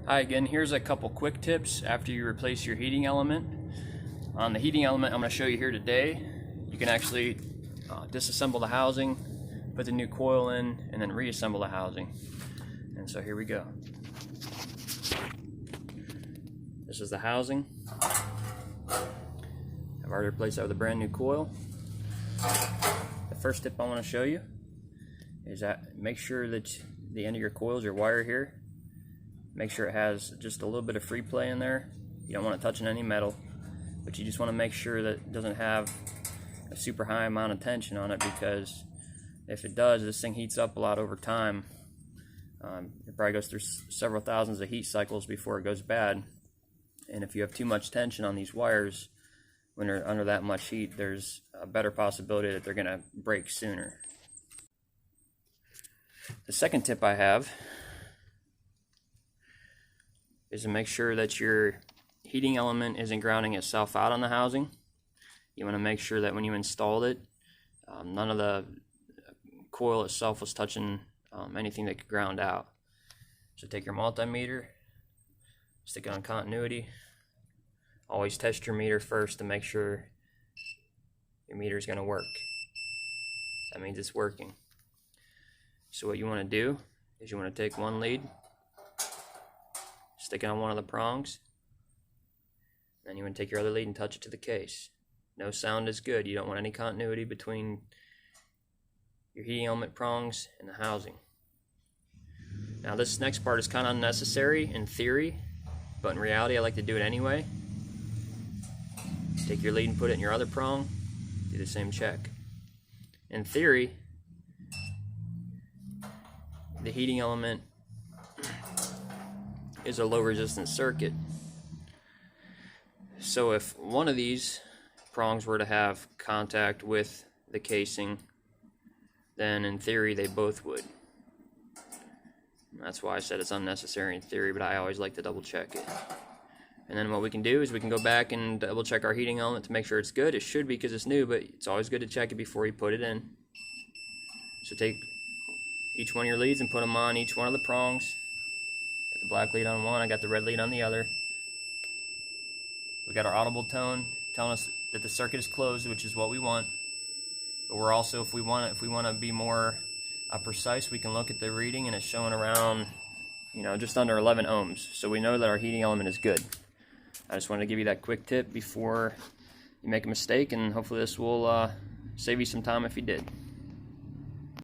Hi again, here's a couple quick tips after you replace your heating element. On the heating element I'm going to show you here today, you can actually disassemble the housing, put the new coil in, and then reassemble the housing. And so here we go. This is the housing. I've already replaced that with a brand new coil. The first tip I want to show you is that make sure that the end of your coils, your wire here, make sure it has just a little bit of free play in there. You don't want it touching any metal, but you just want to make sure that it doesn't have a super high amount of tension on it, because if it does, this thing heats up a lot over time. It probably goes through several thousands of heat cycles before it goes bad. And if you have too much tension on these wires, when they're under that much heat, there's a better possibility that they're going to break sooner. The second tip I have is to make sure that your heating element isn't grounding itself out on the housing. You want to make sure that when you installed it, none of the coil itself was touching anything that could ground out. So take your multimeter, stick it on continuity. Always test your meter first to make sure your meter is going to work. That means it's working. So what you want to do is you want to take one lead, stick it on one of the prongs, then you want to take your other lead and touch it to the case. No sound is good. You don't want any continuity between your heating element prongs and the housing. Now this next part is kind of unnecessary in theory, but in reality I like to do it anyway. Take your lead and put it in your other prong, do the same check. In theory, the heating element is a low resistance circuit. So if one of these prongs were to have contact with the casing, then in theory they both would. That's why I said it's unnecessary in theory, but I always like to double check it. And then what we can do is we can go back and double check our heating element to make sure it's good. It should be, because it's new, but it's always good to check it before you put it in. So take each one of your leads and put them on each one of the prongs. Got the black lead on one, I got the red lead on the other. We got our audible tone telling us that the circuit is closed, which is what we want. But we're also, if we want to be more precise, we can look at the reading and it's showing around, just under 11 ohms. So we know that our heating element is good. I just wanted to give you that quick tip before you make a mistake, and hopefully this will save you some time if you did.